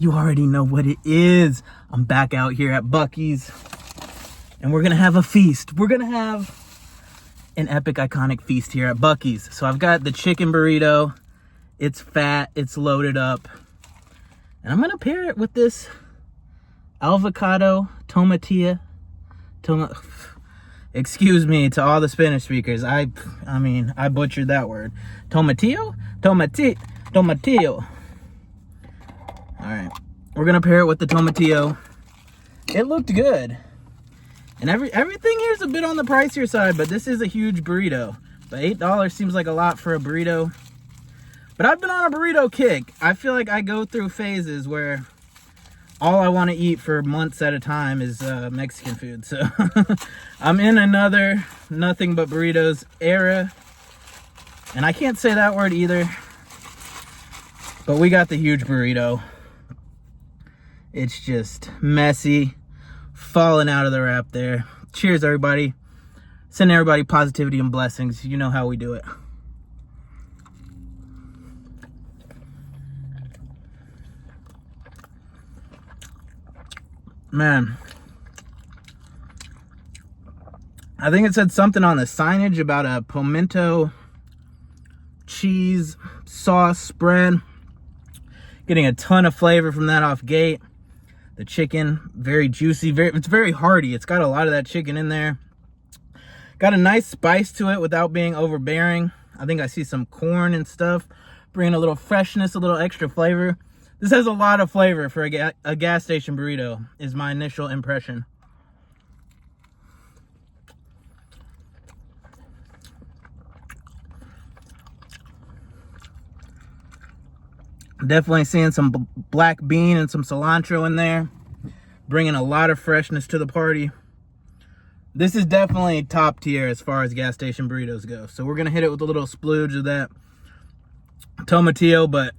You already know what it is. I'm back out here at Buc-ee's, and we're gonna have a feast. We're gonna have an epic, iconic feast here at Buc-ee's. So I've got the chicken burrito. It's fat, it's loaded up. And I'm gonna pair it with this avocado tomatilla. Excuse me to all the Spanish speakers. I mean, I butchered that word. Tomatillo? Tomatillo. All right, we're gonna pair it with the tomatillo. It looked good. And everything here is a bit on the pricier side, but this is a huge burrito. But $8 seems like a lot for a burrito. But I've been on a burrito kick. I feel like I go through phases where all I want to eat for months at a time is Mexican food. So I'm in another nothing but burritos era. And I can't say that word either. But we got the huge burrito. It's just messy, falling out of the wrap there. Cheers, everybody. Send everybody positivity and blessings. You know how we do it. Man, I think it said something on the signage about a pimento cheese sauce spread. Getting a ton of flavor from that off gate. The chicken, very juicy, it's very hearty. It's got a lot of that chicken in there. Got a nice spice to it without being overbearing. I think I see some corn and stuff, bringing a little freshness, a little extra flavor. This has a lot of flavor for a gas station burrito, is my initial impression. Definitely seeing some black bean and some cilantro in there, bringing a lot of freshness to the party. This is definitely top tier as far as gas station burritos go. So we're gonna hit it with a little splooge of that tomatillo, but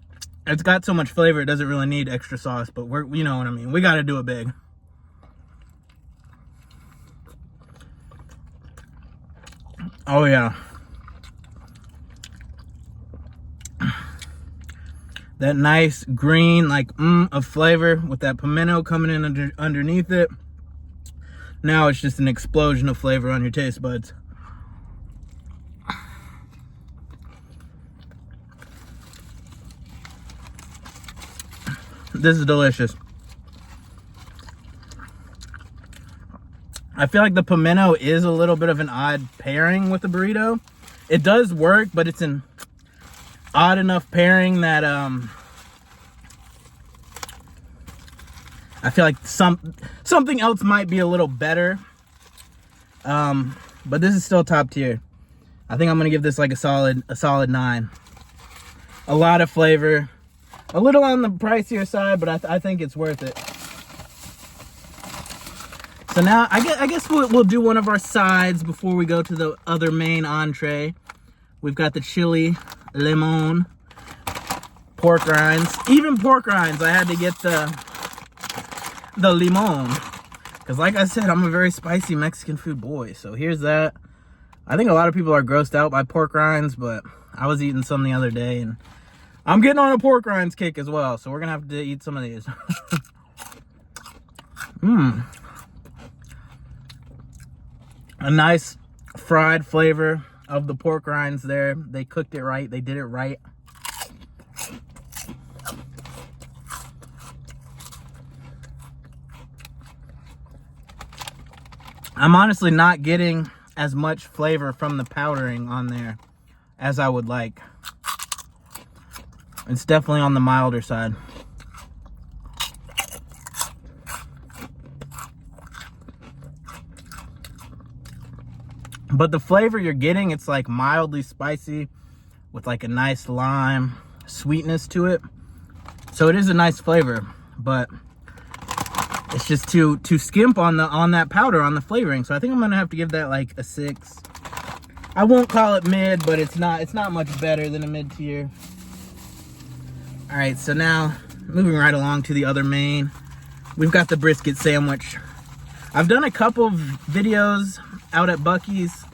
it's got so much flavor it doesn't really need extra sauce, but you know what I mean. We gotta do it big. Oh yeah. That nice green, like, of flavor with that pimento coming in underneath it. Now it's just an explosion of flavor on your taste buds. This is delicious. I feel like the pimento is a little bit of an odd pairing with the burrito. It does work, but it's an odd enough pairing that I feel like something else might be a little better. But this is still top tier. I think I'm gonna give this like a solid 9. A lot of flavor, a little on the pricier side, but I think it's worth it. So now I guess we'll do one of our sides before we go to the other main entree. We've got the chili limon, pork rinds. Even pork rinds, I had to get the limon, because like I said, I'm a very spicy Mexican food boy. So here's that. I think a lot of people are grossed out by pork rinds, but I was eating some the other day and I'm getting on a pork rinds kick as well, so we're gonna have to eat some of these. A nice fried flavor of the pork rinds there. They cooked it right, they did it right. I'm honestly not getting as much flavor from the powdering on there as I would like. It's definitely on the milder side. But the flavor you're getting, it's like mildly spicy with like a nice lime sweetness to it. So it is a nice flavor, but it's just too skimp on that powder, on the flavoring. So I think I'm gonna have to give that like a 6. I won't call it mid, but it's not much better than a mid tier. All right, so now moving right along to the other main, we've got the brisket sandwich. I've done a couple of videos out at Buc-ee's,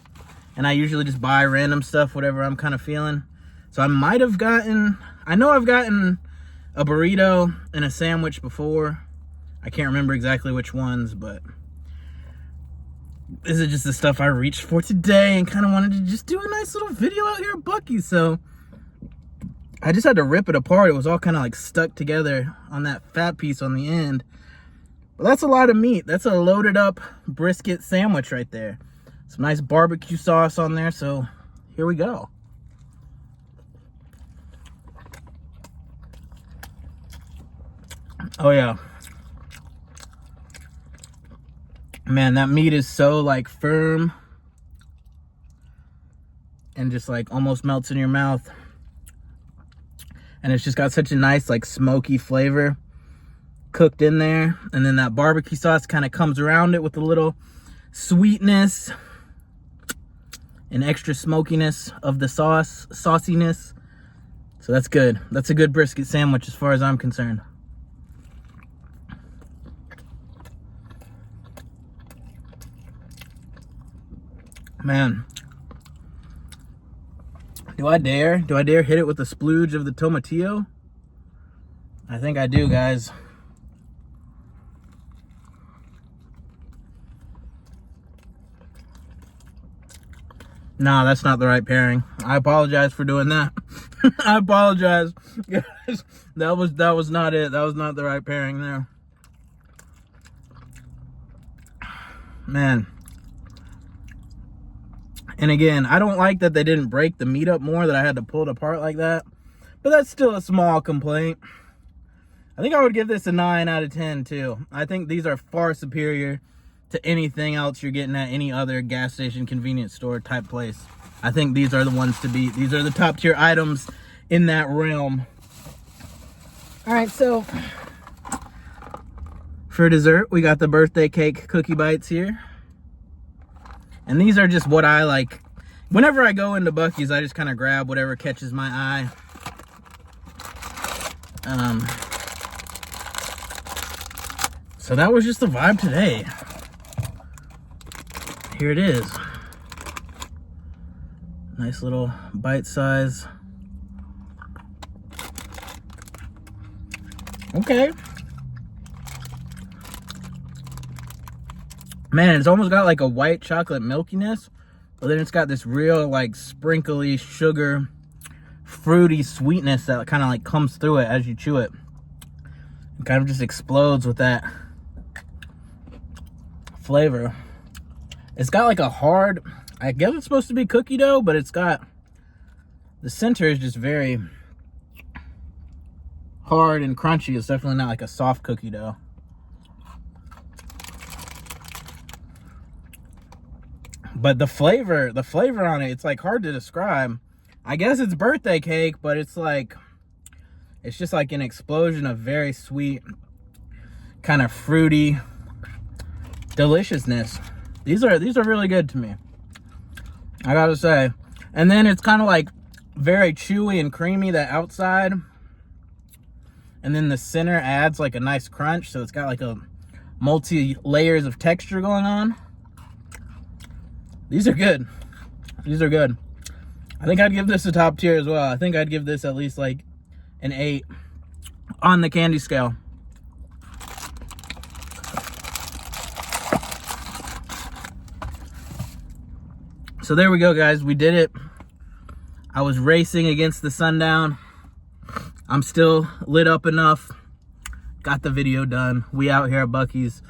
and I usually just buy random stuff, whatever I'm kind of feeling. So I might have gotten, I know I've gotten a burrito and a sandwich before. I can't remember exactly which ones, but this is just the stuff I reached for today and kind of wanted to just do a nice little video out here at Buc-ee. So I just had to rip it apart. It was all kind of like stuck together on that fat piece on the end. But that's a lot of meat. That's a loaded up brisket sandwich right there. Some nice barbecue sauce on there. So here we go. Oh yeah. Man, that meat is so like firm and just like almost melts in your mouth. And it's just got such a nice like smoky flavor cooked in there. And then that barbecue sauce kind of comes around it with a little sweetness and extra smokiness of the sauciness. So that's good. That's a good brisket sandwich as far as I'm concerned. Man, do I dare hit it with a splooge of the tomatillo? I think I do, guys. No, that's not the right pairing. I apologize for doing that. I apologize, guys. That was not it. That was not the right pairing there. Man. And again, I don't like that they didn't break the meat up more, that I had to pull it apart like that. But that's still a small complaint. I think I would give this a 9 out of 10 too. I think these are far superior to anything else you're getting at any other gas station convenience store type place. I think these are the ones to beat. These are the top tier items in that realm. All right, so for dessert, we got the birthday cake cookie bites here. And these are just what I like. Whenever I go into Buc-ee's, I just kind of grab whatever catches my eye. So that was just the vibe today. Here it is. Nice little bite size. Okay. Man, it's almost got like a white chocolate milkiness, but then it's got this real like sprinkly sugar, fruity sweetness that kind of like comes through it as you chew it. It kind of just explodes with that flavor. It's got like a hard, I guess it's supposed to be cookie dough, but it's got, the center is just very hard and crunchy. It's definitely not like a soft cookie dough. But the flavor on it, it's like hard to describe. I guess it's birthday cake, but it's like, it's just like an explosion of very sweet, kind of fruity deliciousness. These are really good to me, I gotta say. And then it's kind of like very chewy and creamy, that outside. And then the center adds like a nice crunch, so it's got like a multi layers of texture going on. These are good. These are good. I think I'd give this a top tier as well. I think I'd give this at least like an 8 on the candy scale. So there we go, guys. We did it. I was racing against the sundown. I'm still lit up enough. Got the video done. We out here at Buc-ee's.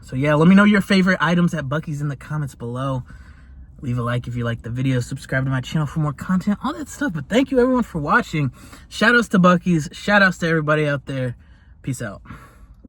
So yeah, let me know your favorite items at Buc-ee's in the comments below. Leave a like if you like the video. Subscribe to my channel for more content, all that stuff. But thank you everyone for watching. Shout outs to Buc-ee's. Shout outs to everybody out there. Peace out.